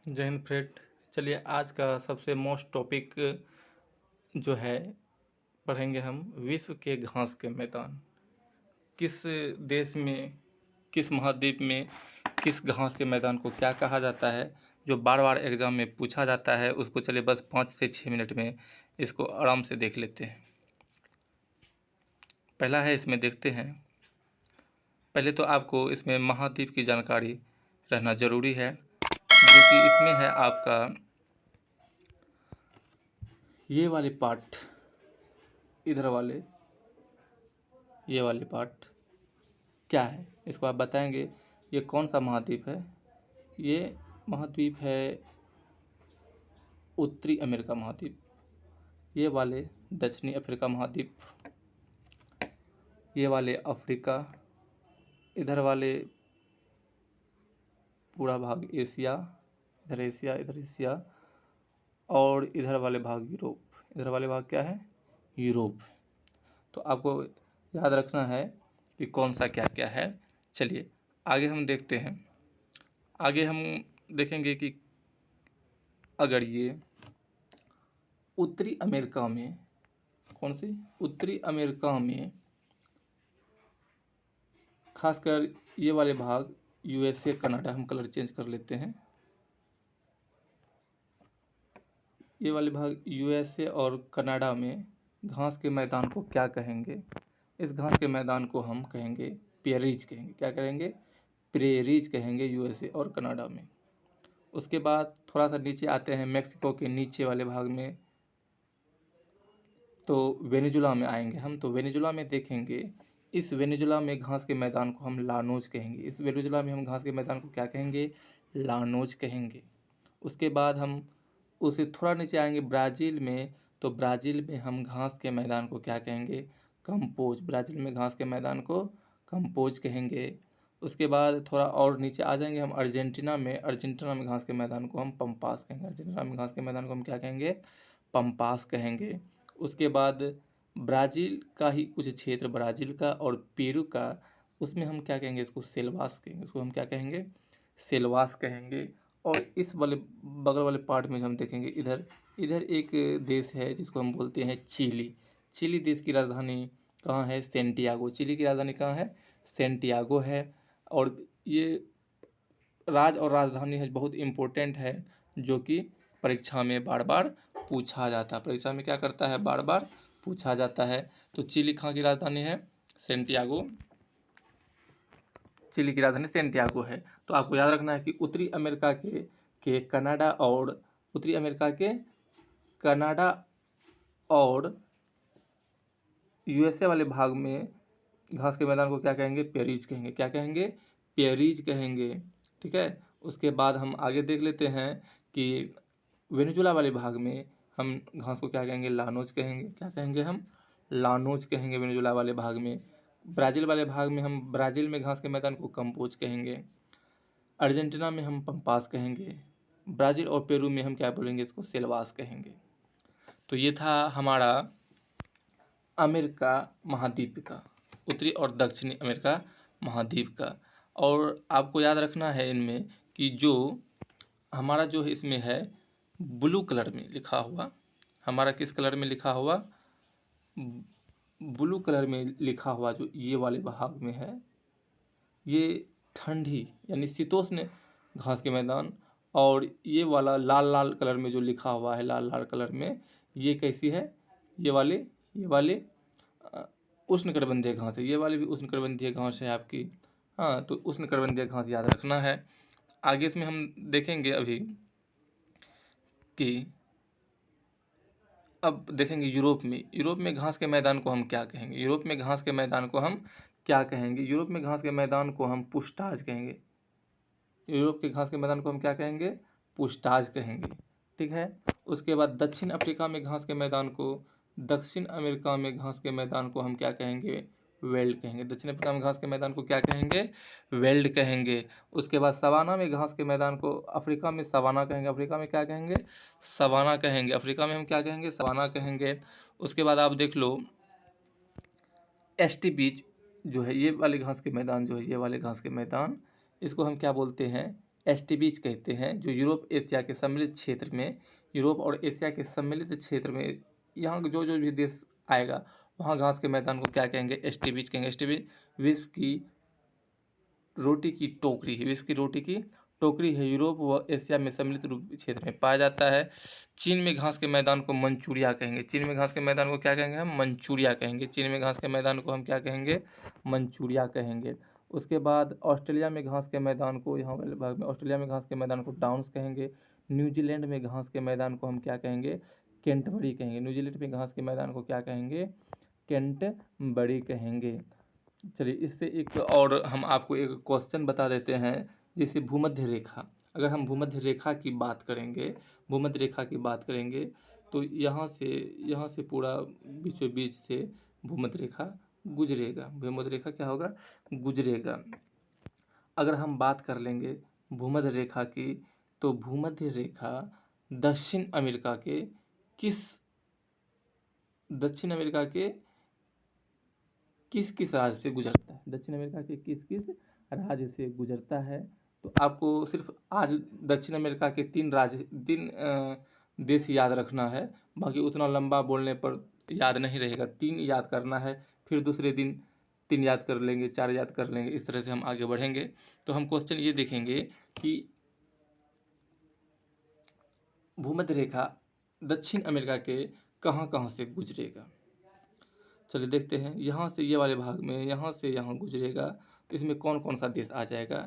जय हिंद फ्रेंड। चलिए आज का सबसे मोस्ट टॉपिक जो है पढ़ेंगे हम विश्व के घास के मैदान। किस देश में, किस महाद्वीप में किस घास के मैदान को क्या कहा जाता है, जो बार बार एग्ज़ाम में पूछा जाता है उसको चलिए बस 5 से 6 मिनट में इसको आराम से देख लेते हैं। पहला है, इसमें देखते हैं। पहले तो आपको इसमें महाद्वीप की जानकारी रहना ज़रूरी है, जो कि इसमें है आपका ये वाले पार्ट, इधर वाले ये वाले पार्ट क्या है इसको आप बताएंगे। ये कौन सा महाद्वीप है? ये महाद्वीप है उत्तरी अमेरिका महाद्वीप। ये वाले दक्षिणी अफ्रीका महाद्वीप, ये वाले अफ्रीका, इधर वाले पूरा भाग एशिया, इधर एशिया, इधर एशिया, और इधर वाले भाग यूरोप। इधर वाले भाग क्या है? यूरोप। तो आपको याद रखना है कि कौन सा क्या क्या है। चलिए आगे हम देखते हैं। आगे हम देखेंगे कि अगर ये उत्तरी अमेरिका में, कौन सी? उत्तरी अमेरिका में खासकर ये वाले भाग यूएसए, कनाडा, हम कलर चेंज कर लेते हैं। ये वाले भाग यूएसए और कनाडा में घास के मैदान को क्या कहेंगे? इस घास के मैदान को हम कहेंगे प्रेरीज कहेंगे। क्या कहेंगे? प्रेरीज कहेंगे यूएसए और कनाडा में। उसके बाद थोड़ा सा नीचे आते हैं, मेक्सिको के नीचे वाले भाग में, तो वेनेजुला में आएंगे हम। तो वेनेजुला में देखेंगे, इस वेनेजुला में घास के मैदान को हम लानोज कहेंगे। इस वेनेजुला में हम घास के मैदान को क्या कहेंगे? लानोज कहेंगे। उसके बाद हम उसे थोड़ा नीचे आएंगे ब्राज़ील में, तो ब्राज़ील में हम घास के मैदान को क्या कहेंगे? कंपोज। ब्राज़ील में घास के मैदान को कंपोज कहेंगे। उसके बाद थोड़ा और नीचे आ जाएंगे हम अर्जेंटीना में। अर्जेंटीना में घास के मैदान को हम पम्पास कहेंगे। अर्जेंटीना में घास के मैदान को हम क्या कहेंगे? पम्पास कहेंगे। उसके बाद ब्राज़ील का ही कुछ क्षेत्र, ब्राज़ील का और पेरू का, उसमें हम क्या कहेंगे? इसको सेल्वास कहेंगे। इसको हम क्या कहेंगे? सेल्वास कहेंगे। और इस वाले बगल वाले पार्ट में हम देखेंगे, इधर इधर एक देश है जिसको हम बोलते हैं चिली। चिली देश की राजधानी कहाँ है? सेंटियागो। चिली की राजधानी कहाँ है? सेंटियागो है। और ये राज और राजधानी है, बहुत इम्पोर्टेंट है, जो कि परीक्षा में बार बार पूछा जाता है। परीक्षा में क्या करता है? बार बार पूछा जाता है। तो चिली कहाँ की राजधानी है? सेंटियागो। चिली की राजधानी सेंटियागो है। तो आपको याद रखना है कि उत्तरी अमेरिका के कनाडा और उत्तरी अमेरिका के कनाडा और यूएसए वाले भाग में घास के मैदान को क्या कहेंगे? प्रेरीज कहेंगे। क्या कहेंगे? प्रेरीज कहेंगे। ठीक है। उसके बाद हम आगे देख लेते हैं कि वेनेजुला वाले भाग में हम घास को क्या कहेंगे? लानोज कहेंगे। क्या कहेंगे हम? लानोज कहेंगे वेनेजुला वाले भाग में। ब्राज़ील वाले भाग में हम ब्राज़ील में घास के मैदान को कंपोज कहेंगे। अर्जेंटीना में हम पम्पास कहेंगे। ब्राज़ील और पेरू में हम क्या बोलेंगे? इसको सेल्वास कहेंगे। तो ये था हमारा अमेरिका महाद्वीप का, उत्तरी और दक्षिणी अमेरिका महाद्वीप का। और आपको याद रखना है इनमें कि जो हमारा जो इसमें है ब्लू कलर में लिखा हुआ, हमारा किस कलर में लिखा हुआ? ब्लू कलर में लिखा हुआ जो ये वाले भाग में है, ये ठंडी यानी शीतोष्ण घास के मैदान। और ये वाला लाल लाल कलर में जो लिखा हुआ है, लाल लाल कलर में, ये कैसी है? ये वाले उष्णकटिबंधीय घास है। ये वाली भी उष्णकटिबंधीय घास है आपकी। हाँ, तो उष्णकटिबंधीय घास याद रखना है। आगे इसमें हम देखेंगे अभी कि अब देखेंगे यूरोप में घास के मैदान को हम क्या कहेंगे? यूरोप में घास के मैदान को हम क्या कहेंगे? यूरोप में घास के मैदान को हम पुष्टाज कहेंगे। यूरोप के घास के मैदान को हम क्या कहेंगे? पुष्टाज कहेंगे। ठीक है। उसके बाद दक्षिण अफ्रीका में घास के मैदान को, दक्षिण अमेरिका में घास के मैदान को हम क्या कहेंगे? वेल्ड कहेंगे। दक्षिण अफ्रीका में घास के मैदान को क्या कहेंगे? वेल्ड कहेंगे। उसके बाद सवाना में घास के मैदान को अफ्रीका में सवाना कहेंगे। अफ्रीका में क्या कहेंगे? सवाना कहेंगे। अफ्रीका में हम क्या कहेंगे? सवाना कहेंगे। उसके बाद आप देख लो एसटी बीच जो है, ये वाले घास के मैदान जो है, ये वाले घास के मैदान, इसको हम क्या बोलते हैं? एस्टिबीज कहते हैं, जो यूरोप एशिया के सम्मिलित क्षेत्र में, यूरोप और एशिया के सम्मिलित क्षेत्र में यहाँ जो जो भी देश आएगा वहाँ घास के मैदान को क्या कहेंगे? एस्टिबीज कहेंगे। एस्टिबीज विश्व की रोटी की टोकरी है, विश्व की रोटी की टोकरी है, यूरोप व एशिया में सम्मिलित रूप क्षेत्र में पाया जाता है। चीन में घास के मैदान को मंचूरिया कहेंगे। चीन में घास के मैदान को क्या कहेंगे? हम मंचूरिया कहेंगे। चीन में घास के मैदान को हम क्या कहेंगे? मंचूरिया कहेंगे। उसके बाद ऑस्ट्रेलिया में घास के मैदान को, यहाँ वाले भाग में ऑस्ट्रेलिया में घास के मैदान को डाउन्स कहेंगे। न्यूजीलैंड में घास के मैदान को हम क्या कहेंगे? केंटबरी कहेंगे। न्यूजीलैंड में घास के मैदान को क्या कहेंगे? केंटबरी कहेंगे। चलिए इससे एक और हम आपको एक क्वेश्चन बता देते हैं, जैसे भूमध्य रेखा। अगर हम भूमध्य रेखा की बात करेंगे, भूमध्य रेखा की बात करेंगे तो यहाँ से पूरा बीचों बीच से भूमध्य रेखा गुजरेगा। भूमध्य रेखा क्या होगा? गुजरेगा। अगर हम बात कर लेंगे भूमध्य रेखा की, तो भूमध्य रेखा दक्षिण अमेरिका के किस किस राज्य से गुजरता है? दक्षिण अमेरिका के किस किस राज्य से गुजरता है? तो आपको सिर्फ आज दक्षिण अमेरिका के 3 देश याद रखना है, बाकी उतना लंबा बोलने पर याद नहीं रहेगा। 3 याद करना है, फिर दूसरे दिन 3 याद कर लेंगे, 4 याद कर लेंगे, इस तरह से हम आगे बढ़ेंगे। तो हम क्वेश्चन ये देखेंगे कि भूमध्य रेखा दक्षिण अमेरिका के कहाँ कहाँ से गुजरेगा। चलिए देखते हैं। यहाँ से ये वाले भाग में, यहाँ से यहाँ गुजरेगा, तो इसमें कौन कौन सा देश आ जाएगा?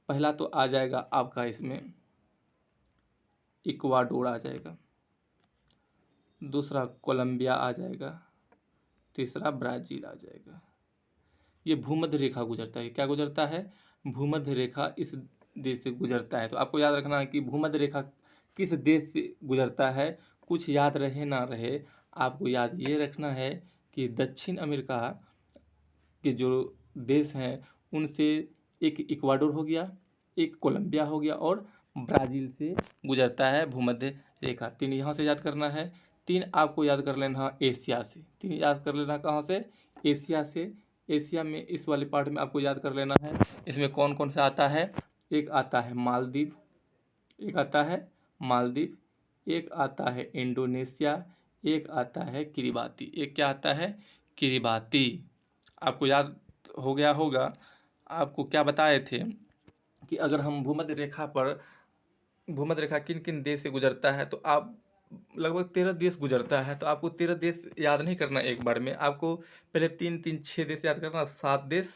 पहला तो आ जाएगा आपका इसमें इक्वाडोर आ जाएगा, दूसरा कोलंबिया आ जाएगा, तीसरा ब्राज़ील आ जाएगा। ये भूमध्य रेखा गुजरता है। क्या गुजरता है? भूमध्य रेखा इस देश से गुजरता है। तो आपको याद रखना है कि भूमध्य रेखा किस देश से गुजरता है। कुछ याद रहे ना रहे, आपको याद ये रखना है कि दक्षिण अमेरिका के जो देश हैं उनसे एक इक्वाडोर हो गया, एक कोलंबिया हो गया और ब्राज़ील से गुजरता है भूमध्य रेखा। 3 यहाँ से याद करना है। 3 आपको याद कर लेना एशिया से। 3 याद कर लेना कहाँ से? एशिया से। एशिया में इस वाले पार्ट में आपको याद कर लेना है, इसमें कौन कौन सा आता है? एक आता है मालदीव, एक आता है मालदीव, एक आता है इंडोनेशिया, एक आता है किरिबाती। एक क्या आता है? किरिबाती। आपको याद हो गया होगा, आपको क्या बताए थे कि अगर हम भूमध्य रेखा किन किन देश से गुजरता है, तो आप लगभग 13 देश गुजरता है। तो आपको 13 देश याद नहीं करना एक बार में, आपको पहले 6 देश याद करना, 7 देश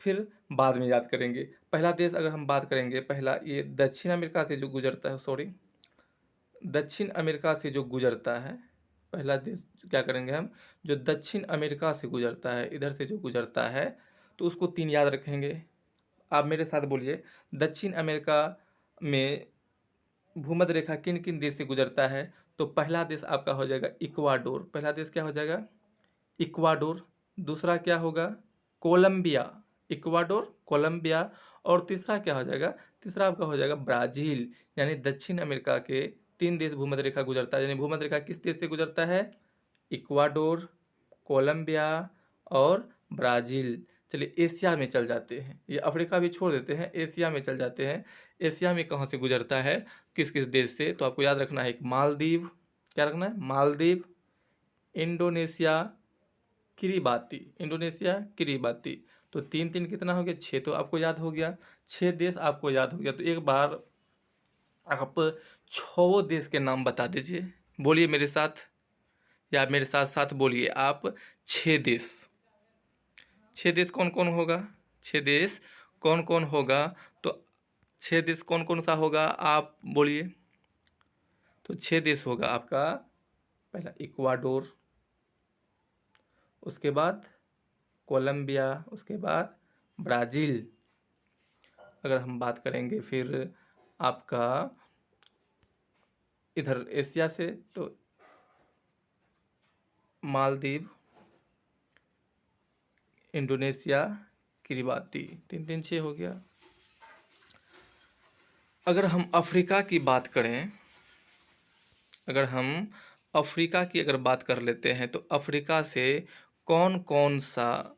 फिर बाद में याद करेंगे। पहला देश अगर हम बात करेंगे, पहला ये दक्षिण अमेरिका से जो गुजरता है, दक्षिण अमेरिका से जो गुजरता है, पहला देश क्या करेंगे हम, जो दक्षिण अमेरिका से गुजरता है, इधर से जो गुजरता है, तो उसको 3 याद रखेंगे। आप मेरे साथ बोलिए, दक्षिण अमेरिका में भूमध्य रेखा किन किन देश से गुजरता है? तो पहला देश आपका हो जाएगा इक्वाडोर। पहला देश क्या हो जाएगा? इक्वाडोर। दूसरा क्या होगा? कोलंबिया। Ecuador, Colombia. और तीसरा क्या हो जाएगा? तीसरा आपका हो जाएगा ब्राज़ील। यानी दक्षिण अमेरिका के 3 देश भूमध्य रेखा गुजरता है। यानी भूमध्य रेखा किस देश से गुजरता है? इक्वाडोर, कोलंबिया और ब्राज़ील। चलिए एशिया में चल जाते हैं, ये अफ्रीका भी छोड़ देते हैं, एशिया में चल जाते हैं। एशिया में कहाँ से गुजरता है, किस किस देश से? तो आपको याद रखना है, एक मालदीव, क्या रखना है? Maldives, Indonesia, Kiribati. Indonesia, Kiribati. तो 3 कितना हो गया? 6। तो आपको याद हो गया, 6 देश आपको याद हो गया। तो एक बार आप 6 देश के नाम बता दीजिए, बोलिए मेरे साथ, या मेरे साथ साथ बोलिए आप। 6 देश, 6 देश कौन कौन होगा? 6 देश कौन कौन होगा? तो 6 देश कौन कौन सा होगा, आप बोलिए। तो 6 देश होगा आपका, पहला इक्वाडोर, उसके बाद कोलंबिया, उसके बाद ब्राज़ील। अगर हम बात करेंगे फिर आपका इधर एशिया से, तो मालदीव, इंडोनेशिया, किरिबाती। 3 6 हो गया। अगर हम अफ्रीका की बात करें, अगर हम अफ्रीका की अगर बात कर लेते हैं, तो अफ्रीका से कौन कौन सा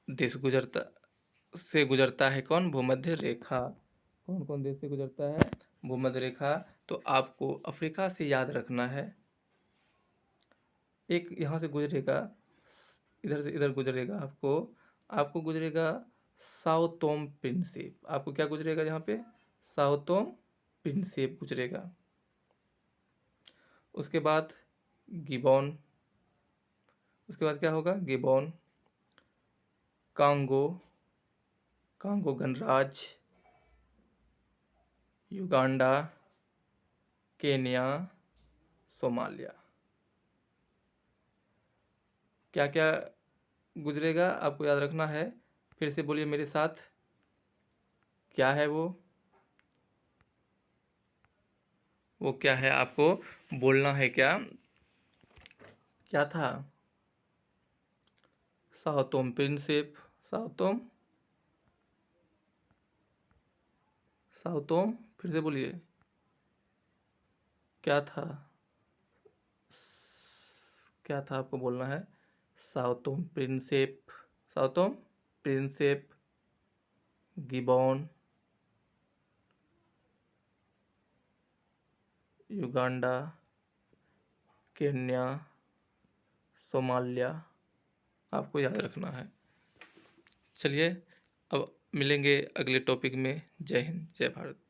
देश गुजरता है? कौन? भूमध्य रेखा। कौन कौन देश से गुजरता है भूमध्य रेखा। तो आपको अफ्रीका से याद रखना है, एक यहाँ से गुजरेगा, इधर से इधर गुजरेगा, आपको गुजरेगा साओ टोम प्रिंसिप। आपको क्या गुजरेगा यहाँ पे, साओ टोम प्रिंसिप गुजरेगा। उसके बाद गिबॉन, उसके बाद क्या होगा, गिबॉन, कांगो, कांगो गणराज्य, युगांडा, केन्या, सोमालिया। क्या क्या गुजरेगा आपको याद रखना है, फिर से बोलिए मेरे साथ, क्या है वो क्या है, आपको बोलना है, क्या था, Sao Tome Principe, Sao Tome, फिर से बोलिए क्या था, क्या था आपको बोलना है, Sao Tome Principe, Sao Tome Principe, Gabon, Uganda, Kenya, Somalia, आपको याद रखना है। चलिए अब मिलेंगे अगले टॉपिक में। जय हिंद, जय भारत।